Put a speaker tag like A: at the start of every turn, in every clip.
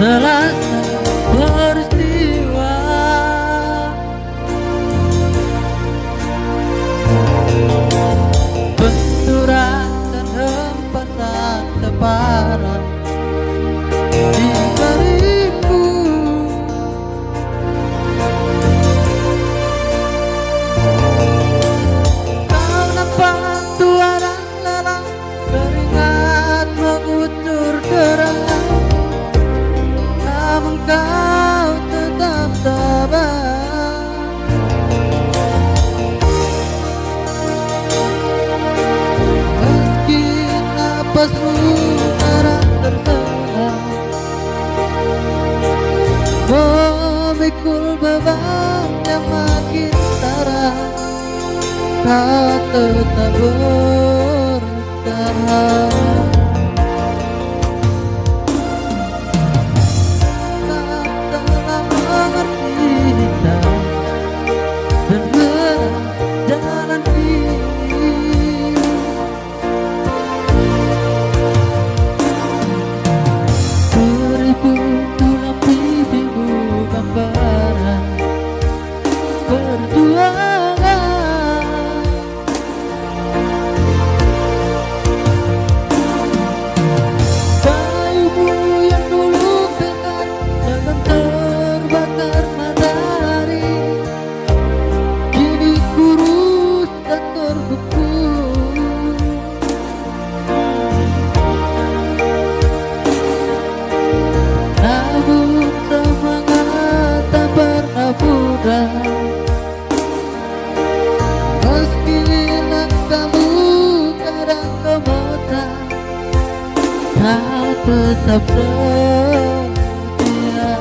A: selesai peristiwa. Benturan dan hempasan lebaran di dariku. Kau nampak tua dan lelah, keringat mengucur deras, namun kau tetap sabar. Meski napasmu terang tersengal, memikul beban yang makin sarah, kau tetap bertahan. Meski langkahmu kadang gemetar, kau tetap setia.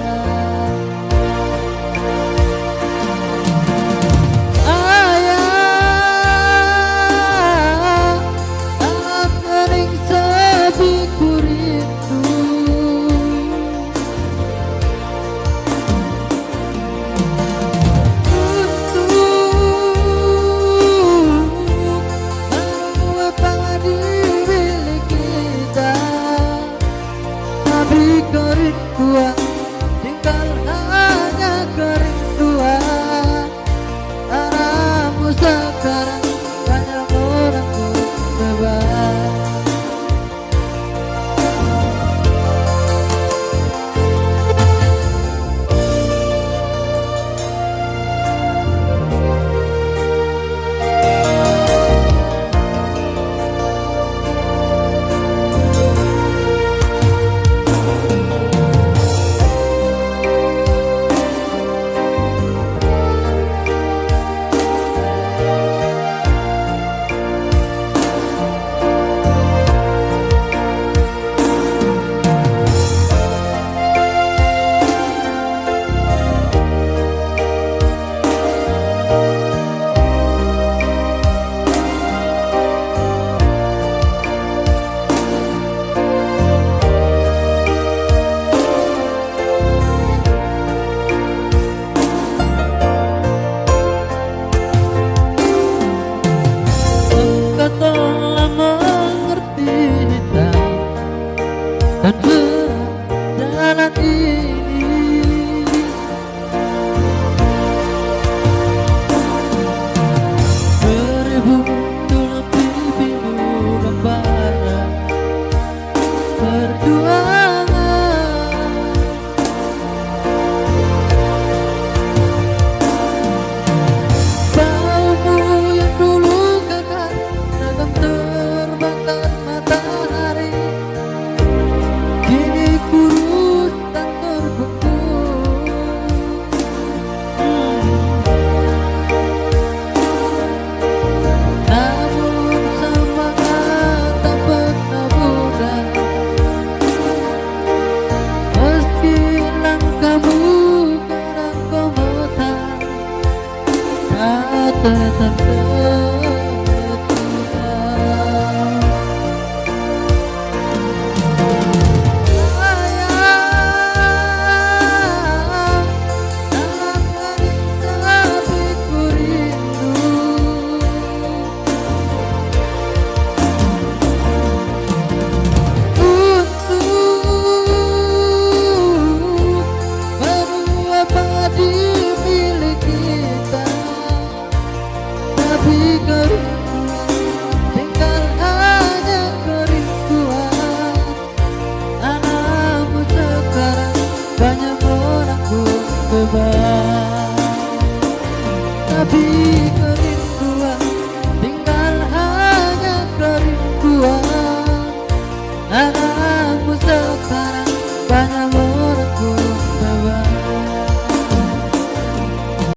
A: Ayah, saat kering sepiku rindu, kerinduan tinggal hanya kerinduan. Arahmu sekarang hanya menanggung beban. Telah mengerti hitam dan berat jalan ini. Beribu tulang pipimu gambaran berdua.